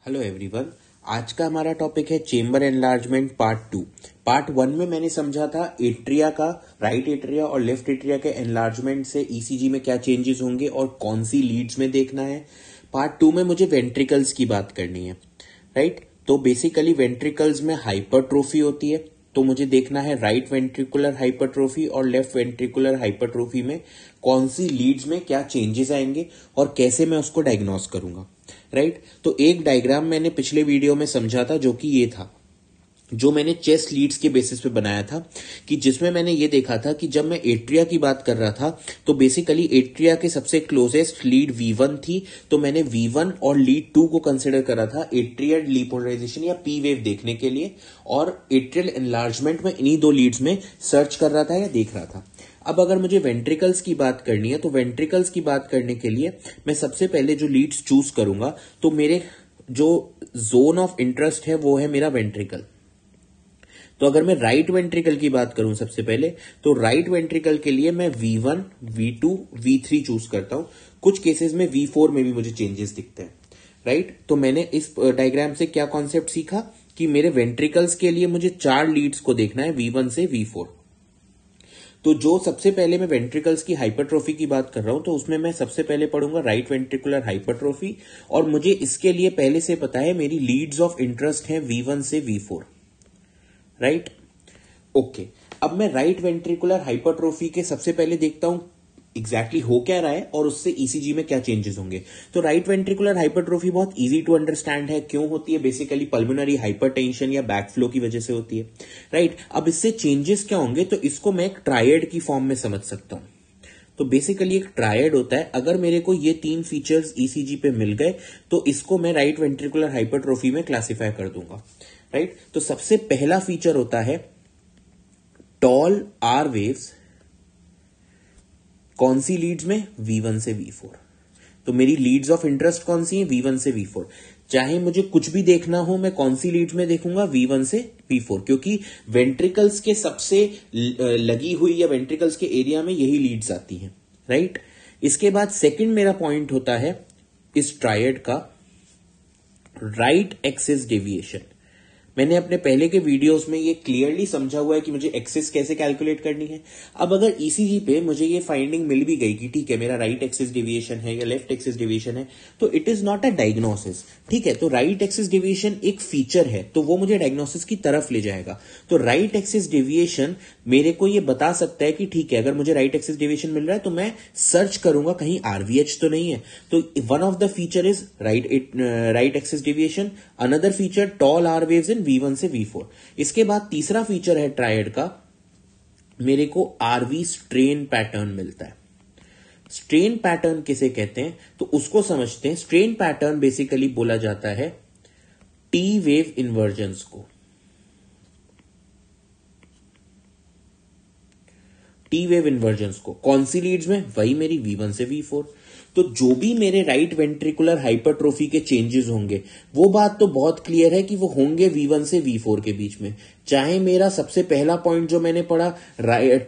Hello everyone. आज का हमारा टॉपिक है चेम्बर एनलार्जमेंट पार्ट 2। पार्ट 1 में मैंने समझा था एट्रिया का, राइट एट्रिया और लेफ्ट एट्रिया के एनलार्जमेंट से ईसीजी में क्या चेंजेस होंगे और कौन सी लीड्स में देखना है। पार्ट 2 में मुझे वेंट्रिकल्स की बात करनी है, राइट। तो बेसिकली वेंट्रिकल्स में हाइपरट्रोफी होती है, तो मुझे देखना है राइट वेंट्रिकुलर हाइपरट्रोफी और लेफ्ट वेंट्रिकुलर हाइपरट्रोफी में कौन सी लीड्स में क्या चेंजेस आएंगे और कैसे मैं उसको डायग्नोस करूंगा, राइट। तो एक डायग्राम मैंने पिछले वीडियो में समझा था जो कि ये था, जो मैंने चेस्ट लीड्स के बेसिस पे बनाया था, कि जिसमें मैंने ये देखा था कि जब मैं एट्रिया की बात कर रहा था तो बेसिकली एट्रिया के सबसे क्लोजेस्ट लीड V1 थी, तो मैंने V1 और लीड 2 को कंसिडर करा था एट्रियल डीपोलराइजेशन या पी वेव देखने के लिए, और एट्रियल एनलार्जमेंट में इन्हीं दो लीड्स में सर्च कर रहा था या देख रहा था। अब अगर मुझे वेंट्रिकल्स की बात करनी है तो वेंट्रिकल्स की बात करने के लिए मैं सबसे पहले जो लीड्स चूज करूंगा, तो मेरे जो जोन ऑफ इंटरेस्ट है वो है मेरा वेंट्रिकल। तो अगर मैं राइट वेंट्रिकल की बात करूं सबसे पहले, तो राइट वेंट्रिकल के लिए मैं V1, V2, V3 चूज करता हूं। कुछ केसेस में V4 में भी मुझे चेंजेस दिखते हैं, राइट। तो मैंने इस डायग्राम से क्या कॉन्सेप्ट सीखा कि मेरे वेंट्रिकल्स के लिए मुझे 4 लीड्स को देखना है V1 से V4। तो जो सबसे पहले मैं वेंट्रिकल्स की हाइपरट्रोफी की बात कर रहा हूं, तो उसमें मैं सबसे पहले पढ़ूंगा राइट वेंट्रिकुलर हाइपरट्रोफी, और मुझे इसके लिए पहले से पता है मेरी लीड्स ऑफ इंटरेस्ट है V1 से V4, राइट। ओके, अब मैं राइट वेंट्रिकुलर हाइपरट्रोफी के सबसे पहले देखता हूं एग्जैक्टली हो क्या रहा है और उससे ईसीजी में क्या चेंजेस होंगे। तो राइट वेंट्रिकुलर हाइपरट्रोफी बहुत इजी टू अंडरस्टैंड है। क्यों होती है? बेसिकली पल्मोनरी हाइपरटेंशन या बैकफ्लो की वजह से होती है, राइट। अब इससे चेंजेस क्या होंगे, तो इसको मैं एक ट्रायड की फॉर्म में समझ सकता हूं। तो बेसिकली एक ट्रायड होता है, अगर मेरे को ये 3 फीचर्स ईसीजी पे मिल गए तो इसको मैं राइट वेंट्रिकुलर हाइपरट्रोफी में क्लासिफाई कर दूंगा, राइट। तो सबसे पहला फीचर होता है टॉल आर वेव्स। कौन सी लीड्स में? V1 से V4। तो मेरी लीड्स ऑफ इंटरेस्ट कौन सी है? V1 से V4। चाहे मुझे कुछ भी देखना हो, मैं कौन सी लीड्स में देखूंगा? V1 से V4, क्योंकि वेंट्रिकल्स के सबसे लगी हुई या वेंट्रिकल्स के एरिया में यही लीड्स आती हैं, राइट। इसके बाद सेकंड मेरा पॉइंट होता है इस ट्रायड का राइट एक्सिस डेविएशन। मैंने अपने पहले के वीडियोस में ये क्लियरली समझा हुआ है कि मुझे एक्सिस कैसे कैलकुलेट करनी है। अब अगर ईसीजी पे मुझे ये फाइंडिंग मिल भी गई कि ठीक है मेरा राइट एक्सिस डेविएशन है या लेफ्ट एक्सिस डेविएशन है, तो it is not a diagnosis, ठीक है। तो राइट एक्सिस डेविएशन एक फीचर है, तो वो मुझे डायग्नोसिस की तरफ ले जाएगा। तो राइट एक्सिस डेविएशन मेरे को ये बता सकता है कि ठीक है, अगर मुझे राइट एक्सिस डेविएशन मिल रहा है तो मैं सर्च करूंगा कहीं आरवीएच तो नहीं है। तो one of the feature is right axis deviation, another feature tall R waves in V1 से V4। इसके बाद तीसरा फीचर है ट्रायड का, मेरे को आरवी स्ट्रेन पैटर्न मिलता है। स्ट्रेन पैटर्न किसे कहते हैं तो उसको समझते हैं। स्ट्रेन पैटर्न बेसिकली बोला जाता है टी वेव इन्वर्जन्स को। टी वेव इन्वर्जन्स को कौन सी लीड्स में? वही मेरी V1 से V4। तो जो भी मेरे राइट वेंट्रिकुलर हाइपरट्रोफी के चेंजेस होंगे, वो बात तो बहुत क्लियर है कि वो होंगे V1 से V4 के बीच में। चाहे मेरा सबसे पहला पॉइंट जो मैंने पढ़ा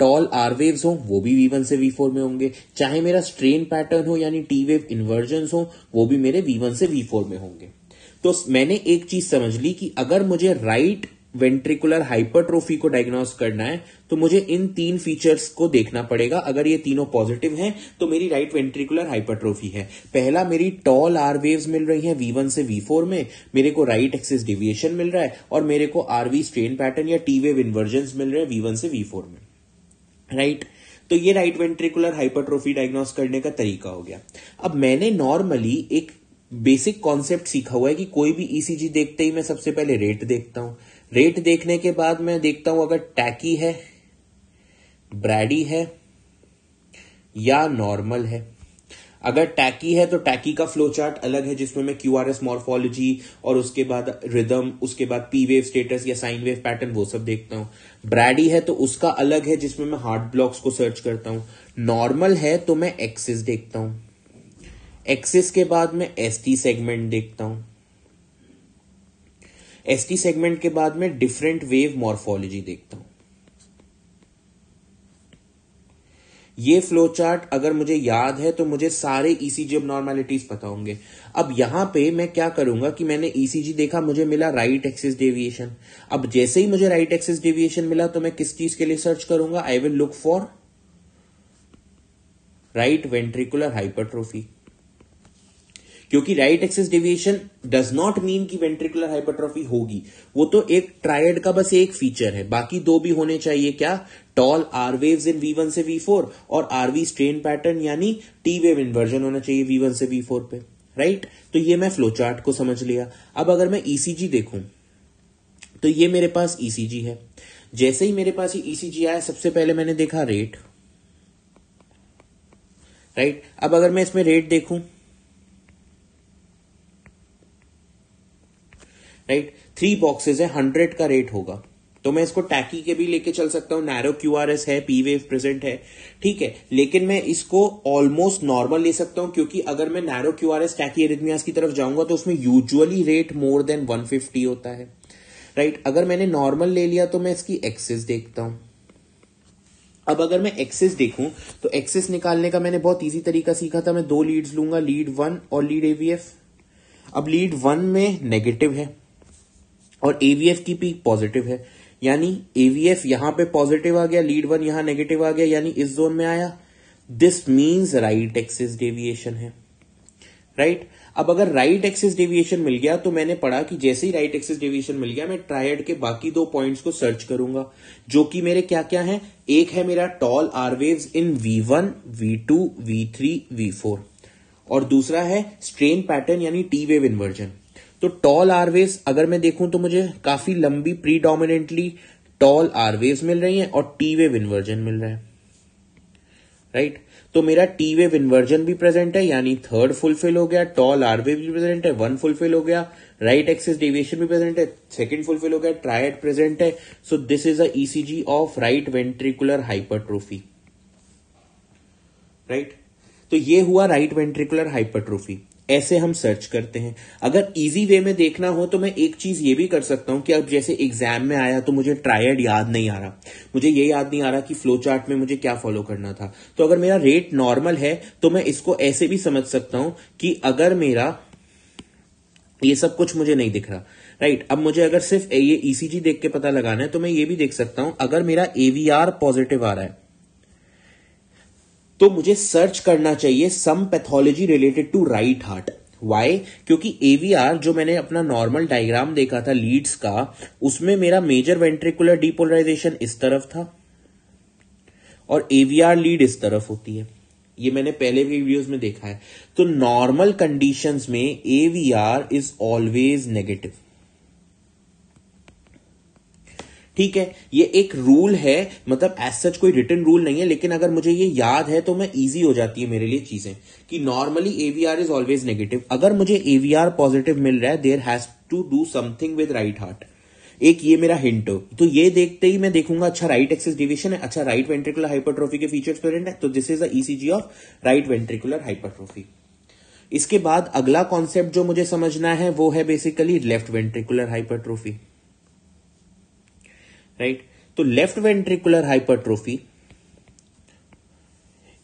टॉल आर वेव्स हो, वो भी V1 से V4 में होंगे। चाहे मेरा स्ट्रेन पैटर्न हो यानी टी वेव इन्वर्जन्स हो, वो भी मेरे V1 से V4 में होंगे। तो मैंने एक चीज समझ ली कि अगर मुझे राइट वेंट्रिकुलर हाइपरट्रोफी को डायग्नोस करना है तो मुझे इन 3 फीचर्स को देखना पड़ेगा। अगर ये तीनों पॉजिटिव हैं तो मेरी राइट वेंट्रिकुलर हाइपरट्रोफी है। पहला, मेरी टॉल आर वेव्स मिल रही हैं V1 से V4 में, मेरे को राइट एक्सिस डेविएशन मिल रहा है, और मेरे को आरवी स्ट्रेन पैटर्न या टी वेव इन्वर्जन्स मिल रहे हैं V1 से V4 में, राइट। तो ये राइट वेंट्रिकुलर हाइपरट्रोफी डायग्नोस करने का तरीका हो गया। अब मैंने नॉर्मली एक बेसिक कॉन्सेप्ट सीखा हुआ है कि कोई भी ईसीजी देखते ही मैं सबसे पहले रेट देखता हूं। रेट देखने के बाद मैं देखता हूं अगर टैकी है, ब्रैडी है या नॉर्मल है। अगर टैकी है तो टैकी का फ्लो चार्ट अलग है, जिसमें मैं क्यूआरएस मॉर्फोलॉजी और उसके बाद रिदम, उसके बाद पी वेव स्टेटस या साइन वेव पैटर्न, वो सब देखता हूं। ब्रैडी है तो उसका अलग है, जिसमें मैं हार्ट ब्लॉक्स को सर्च करता हूं। नॉर्मल है तो मैं एक्सिस देखता हूं। एक्सिस के बाद मैं एसटी सेगमेंट देखता हूं। एसटी सेगमेंट के बाद में डिफरेंट वेव मॉर्फोलॉजी देखता हूं। ये फ्लो चार्ट अगर मुझे याद है तो मुझे सारे ईसीजी अबनॉर्मैलिटीज पता होंगे। अब यहां पे मैं क्या करूंगा कि मैंने ईसीजी देखा, मुझे मिला राइट एक्सिस डेविएशन। अब जैसे ही मुझे राइट एक्सिस डेविएशन मिला तो मैं किस चीज के लिए सर्च करूंगा? I will look for right ventricular hypertrophy, क्योंकि right axis deviation does not mean कि वेंट्रिकुलर हाइपरट्रोफी होगी, वो तो एक ट्रायड का बस एक फीचर है। बाकी दो भी होने चाहिए, क्या? Toll R waves in V1 से V4 और आरवी स्ट्रेन पैटर्न यानी टी वेव इन्वर्जन होना चाहिए V1 से V4 पे, राइट? तो ये मैं फ्लो चार्ट को समझ लिया। अब अगर मैं ईसीजी देखूं तो ये मेरे पास ईसीजी है। जैसे ही मेरे पास ये ईसीजी आया, सबसे पहले मैंने देखा रेट, राइट? अब अगर मैं इसमें रेट देखूं, राइट, 3 बॉक्सेस है, 100 का रेट होगा, तो मैं इसको टैकी के भी लेके चल सकता हूं। नैरो क्यूआरएस है, पी वेव प्रेजेंट है, ठीक है, लेकिन मैं इसको ऑलमोस्ट नॉर्मल ले सकता हूं, क्योंकि अगर मैं नैरो क्यूआरएस टैकी एरिथमियास की तरफ जाऊंगा तो उसमें यूजुअली रेट मोर देन 150 होता है, राइट? अगर मैंने नॉर्मल ले लिया तो मैं इसकी एक्सिस देखता हूं। अब अगर मैं एक्सिस देखूं तो एक्सिस निकालने का मैंने बहुत इजी तरीका सीखा था। मैं 2 लीड्स लूंगा, लीड 1 और लीड एवीएफ। अब लीड 1 में नेगेटिव है और एवीएफ की पीक पॉजिटिव है, यानी एवीएफ यहां पे पॉजिटिव आ गया, लीड 1 यहां नेगेटिव आ गया, यानी इस जोन में आया। This means right axis deviation है, राइट? अब अगर राइट एक्सिस डेविएशन मिल गया तो मैंने पढ़ा कि जैसे ही राइट एक्सिस डेविएशन मिल गया, मैं ट्रायड के बाकी 2 पॉइंट्स को सर्च करूंगा, जो कि मेरे क्या क्या हैं? एक है मेरा toll R waves in V1, V2, V3, V4 और दूसरा है स्ट्रेन पैटर्न यानी टी वेव इन्वर्जन। तो टॉल आरवेव्स अगर मैं देखूं तो मुझे काफी लंबी प्रीडोमिनेंटली टॉल आरवेव्स मिल रही हैं और टी वेव इन्वर्जन मिल रहा है, राइट? तो मेरा टी वेव इन्वर्जन भी प्रेजेंट है, यानी 3rd फुलफिल हो गया, टॉल आरवेव भी प्रेजेंट है, 1 फुलफिल हो गया, राइट एक्सिस डेविएशन भी प्रेजेंट है, 2nd फुलफिल हो गया, ट्रायड प्रेजेंट है। So this is a ECG of right ventricular hypertrophy, right? तो ये हुआ राइट वेंट्रिकुलर हाइपरट्रोफी। ऐसे हम सर्च करते हैं। अगर इजी वे में देखना हो तो मैं एक चीज ये भी कर सकता हूं कि अब जैसे एग्जाम में आया तो मुझे ट्रायड याद नहीं आ रहा, मुझे ये याद नहीं आ रहा कि फ्लो चार्ट में मुझे क्या फॉलो करना था, तो अगर मेरा रेट नॉर्मल है तो मैं इसको ऐसे भी समझ सकता हूं कि अगर मेरा ये सब कुछ मुझे नहीं दिख रहा, राइट? अब मुझे अगर सिर्फ ये ईसीजी देख के पता लगाना है तो मैं ये भी देख सकता हूं, अगर मेरा एवीआर पॉजिटिव आ रहा है तो मुझे सर्च करना चाहिए some pathology related to right heart. Why? क्योंकि एवीआर जो मैंने अपना नॉर्मल डायग्राम देखा था लीड्स का, उसमें मेरा मेजर वेंट्रिकुलर डीपोलराइजेशन इस तरफ था और एवीआर लीड इस तरफ होती है। ये मैंने पहले भी वीडियोस में देखा है। तो नॉर्मल कंडीशंस में एवीआर इज ऑलवेज नेगेटिव, ठीक है? ये एक रूल है, मतलब एज सच कोई रिटन रूल नहीं है, लेकिन अगर मुझे ये याद है तो मैं इजी हो जाती है मेरे लिए चीजें कि normally AVR is always negative. अगर मुझे एवीआर पॉजिटिव मिल रहा है, there has to do something with right heart. एक ये मेरा हिंट हो, तो ये देखते ही मैं देखूंगा अच्छा राइट एक्सिस डिविजन है, अच्छा राइट वेंट्रिकुलर हाइपरट्रोफी के फीचर्स प्रेजेंट है, तो this is the ECG of right ventricular hypertrophy. इसके बाद अगला कॉन्सेप्ट जो मुझे समझना है वो है basically left ventricular hypertrophy, right? तो लेफ्ट वेंट्रिकुलर हाइपरट्रोफी,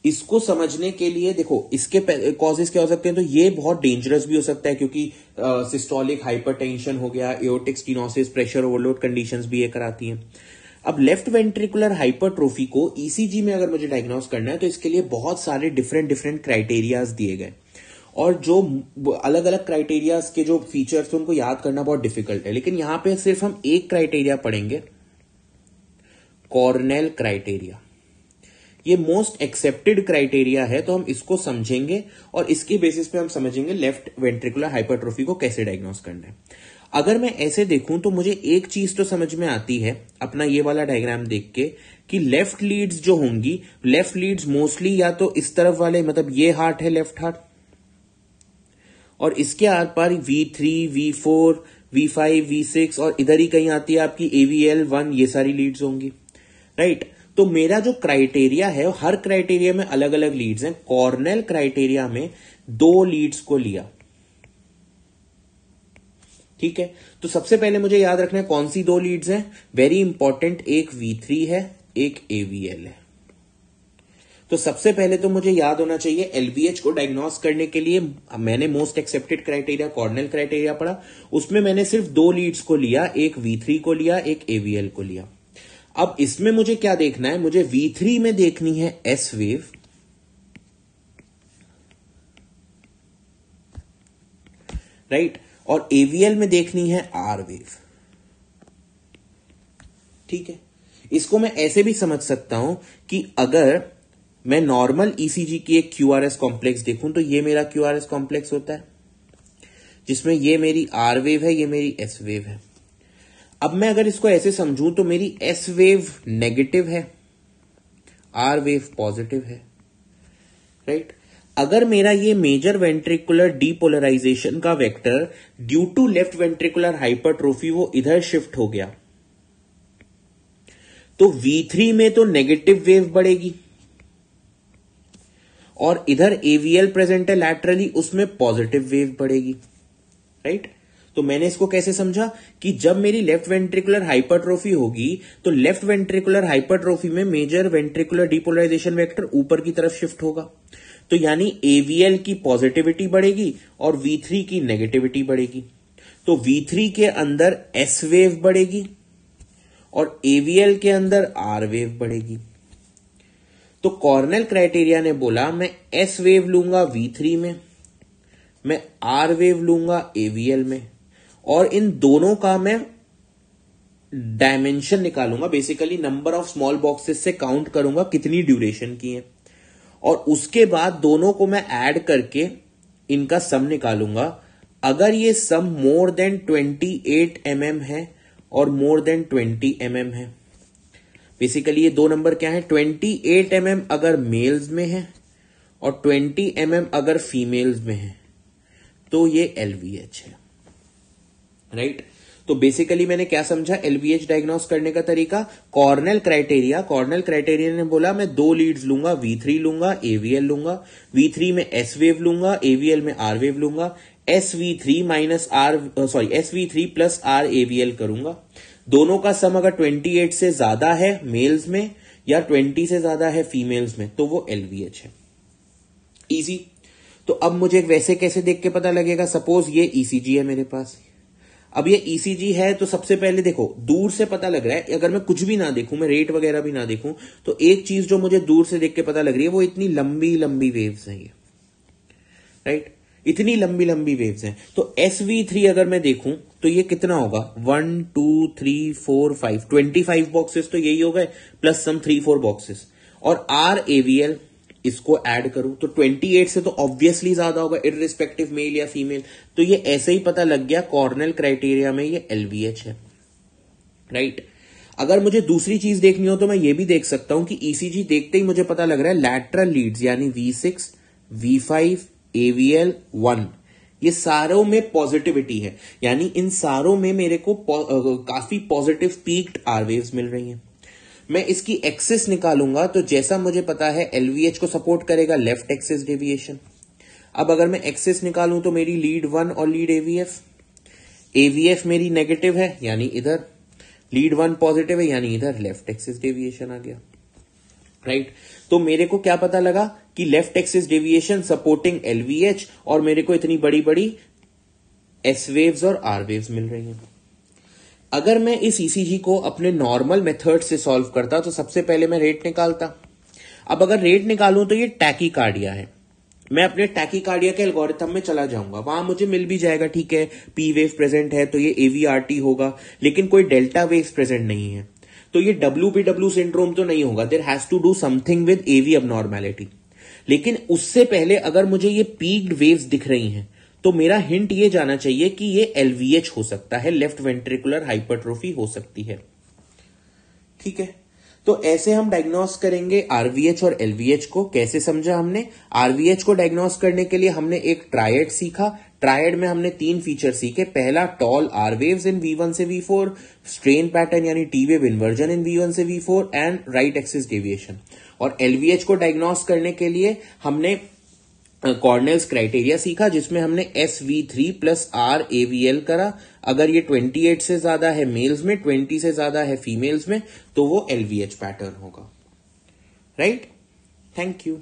इसको समझने के लिए देखो इसके कॉजेस क्या हो सकते हैं। तो ये बहुत डेंजरस भी हो सकता है क्योंकि सिस्टोलिक हाइपरटेंशन हो गया, aortic stenosis, pressure overload conditions भी ये कराती हैं। अब लेफ्ट वेंट्रिकुलर हाइपरट्रोफी को ईसीजी में अगर मुझे डायग्नोस करना है तो इसके लिए बहुत सारे डिफरेंट क्राइटेरियाज दिए गए, और जो अलग अलग क्राइटेरियाज के जो फीचर्स उनको याद करना बहुत डिफिकल्ट है। लेकिन यहां पे सिर्फ हम एक क्राइटेरिया पढ़ेंगे, कॉर्नेल क्राइटेरिया। ये मोस्ट एक्सेप्टेड क्राइटेरिया है, तो हम इसको समझेंगे और इसके बेसिस पे हम समझेंगे लेफ्ट वेंट्रिकुलर हाइपरट्रोफी को कैसे डायग्नोस करना है। अगर मैं ऐसे देखूं तो मुझे एक चीज तो समझ में आती है अपना ये वाला डायग्राम देख के कि लेफ्ट लीड्स जो होंगी, लेफ्ट लीड्स मोस्टली या तो इस तरफ वाले, मतलब ये हार्ट है लेफ्ट हार्ट, और इसके are par V3, V4, V5, V6 और इधर ही कहीं आती है आपकी AVL1, ये सारी लीड्स होंगी, राइट? तो मेरा जो क्राइटेरिया है, हर क्राइटेरिया में अलग अलग लीड्स हैं। कॉर्नेल क्राइटेरिया में 2 लीड्स को लिया, ठीक है? तो सबसे पहले मुझे याद रखना है कौन सी 2 लीड्स हैं, वेरी इंपॉर्टेंट, एक V3 है, एक AVL है। तो सबसे पहले तो मुझे याद होना चाहिए एलवीएच को डायग्नोस करने के लिए मैंने most accepted criteria Cornell criteria पढ़ा, उसमें मैंने सिर्फ 2 लीड्स को लिया, एक V3 को लिया, एक AVL को लिया। अब इसमें मुझे क्या देखना है, मुझे V3 में देखनी है S वेव, राइट, और AVL में देखनी है R वेव। ठीक है, इसको मैं ऐसे भी समझ सकता हूं कि अगर मैं नॉर्मल ईसीजी की एक क्यूआरएस कॉम्प्लेक्स देखूं तो ये मेरा क्यूआरएस कॉम्प्लेक्स होता है, जिसमें ये मेरी आर वेव है, ये मेरी एस वेव है। अब मैं अगर इसको ऐसे समझूं तो मेरी एस वेव नेगेटिव है, आर वेव पॉजिटिव है, राइट। अगर मेरा ये मेजर वेंट्रिकुलर डीपोलराइजेशन का vector due to left ventricular hypertrophy वो इधर शिफ्ट हो गया, तो V3 में तो नेगेटिव वेव बढ़ेगी और इधर AVL प्रेजेंट है लैटरली, उसमें पॉजिटिव वेव बढ़ेगी, राइट। तो मैंने इसको कैसे समझा कि जब मेरी लेफ्ट वेंट्रिकुलर हाइपरट्रोफी होगी तो लेफ्ट वेंट्रिकुलर हाइपरट्रोफी में मेजर वेंट्रिकुलर डीपोलराइजेशन वेक्टर ऊपर की तरफ शिफ्ट होगा, तो यानी AVL की पॉजिटिविटी बढ़ेगी और V3 की नेगेटिविटी बढ़ेगी। तो V3 के अंदर S वेव बढ़ेगी और AVL के अंदर R वेव बढ़ेगी। तो कॉर्नेल क्राइटेरिया ने बोला मैं S वेव लूंगा V3 में, मैं R वेव लूंगा AVL में, और इन दोनों का मैं डायमेंशन निकालूंगा, basically number of small boxes से काउंट करूंगा कितनी ड्यूरेशन की है, और उसके बाद दोनों को मैं ऐड करके इनका सम निकालूंगा। अगर ये सम मोर देन 28 mm है और मोर देन 20 mm है, बेसिकली ये दो नंबर क्या है, 28 mm अगर मेल्स में है और 20 mm अगर फीमेल्स में है, तो ये LVH है, राइट। तो बेसिकली मैंने क्या समझा LVH डायग्नोस करने का तरीका, कॉर्नेल क्राइटेरिया ने बोला मैं 2 लीड्स लूंगा, V3 लूंगा, AVL लूंगा, V3 में S वेव लूंगा, AVL में R वेव लूंगा, SV3 प्लस R AVL करूंगा। दोनों का सम अगर 28 से ज्यादा है मेल्स में या 20 से ज्यादा है फीमेल्स में तो वो LVH है। इजी। तो अब मुझे वैसे कैसे देख के पता लगेगा, सपोज ये ECG है मेरे पास, अब ये ECG है तो सबसे पहले देखो दूर से पता लग रहा है, अगर मैं कुछ भी ना देखूं, मैं रेट वगैरह भी ना देखूं, तो एक चीज जो मुझे दूर से देख के पता लग रही है वो इतनी लंबी लंबी वेव्स हैं ये, राइट, इतनी लंबी लंबी वेव्स हैं। तो SV3 अगर मैं देखूं तो ये कितना होगा, 1 2 3 4 5 25 बॉक्सेस तो यही हो गए प्लस सम 3-4 बॉक्सेस, और R AVL इसको ऐड करूं तो 28 से तो ऑब्वियसली ज्यादा होगा इररिस्पेक्टिव मेल या फीमेल। तो ये ऐसे ही पता लग गया कॉर्नेल क्राइटेरिया में ये LVH है, राइट। अगर मुझे दूसरी चीज देखनी हो तो मैं ये भी देख सकता हूं कि ECG देखते ही मुझे पता लग रहा है लैटरल लीड्स यानी V6 V5 AVL 1 ये सारों में पॉजिटिविटी है, यानी इन सारों में मेरे को काफी पॉजिटिव पीक्ड आर वेव्स मिल रही हैं। मैं इसकी एक्सिस निकालूंगा तो जैसा मुझे पता है LVH को सपोर्ट करेगा लेफ्ट एक्सिस डेविएशन। अब अगर मैं एक्सिस निकालूं तो मेरी लीड 1 और लीड AVF मेरी नेगेटिव है यानी इधर, लीड 1 पॉजिटिव है यानी इधर लेफ्ट एक्सिस डेविएशन आ गया, राइट। तो मेरे को क्या पता लगा कि left axis deviation supporting LVH और मेरे को इतनी बड़ी बड़ी S वेव्स और R वेव्स मिल रही हैं। अगर मैं इस ECG को अपने नॉर्मल मेथड से सॉल्व करता तो सबसे पहले मैं रेट निकालता। अब अगर रेट निकालूं तो ये टैकीकार्डिया है, मैं अपने टैकीकार्डिया के एल्गोरिथम में चला जाऊंगा, वहां मुझे मिल भी जाएगा, ठीक है P वेव प्रेजेंट है तो ये AVRT होगा, लेकिन कोई डेल्टा वेव प्रेजेंट नहीं है, तो ये WPW सिंड्रोम तो नहीं होगा, there has to do something with AV abnormality. लेकिन उससे पहले अगर मुझे ये पीक्ड वेव्स दिख रही हैं तो मेरा हिंट ये जाना चाहिए कि ये LVH हो सकता है, लेफ्ट वेंट्रिकुलर हाइपरट्रोफी हो सकती है, ठीक है। तो ऐसे हम डायग्नोस करेंगे RVH और LVH को। कैसे समझा हमने, RVH को डायग्नोस करने के लिए हमने एक ट्रायड सीखा, ट्रायड में हमने 3 फीचर सीखे। पहला toll R waves in V1 से V4, स्ट्रेन पैटर्न यानी T वेव इन्वर्जन इन V1 से V4 and right axis deviation. और LVH को डायग्नोस करने के लिए हमने कॉर्नेल्स क्राइटेरिया सीखा, जिसमें हमने SV3 प्लस R AVL करा। अगर ये 28 से ज्यादा है मेल्स में, 20 से ज्यादा है फीमेल्स में, तो वो LVH पैटर्न होगा, राइट। Thank you.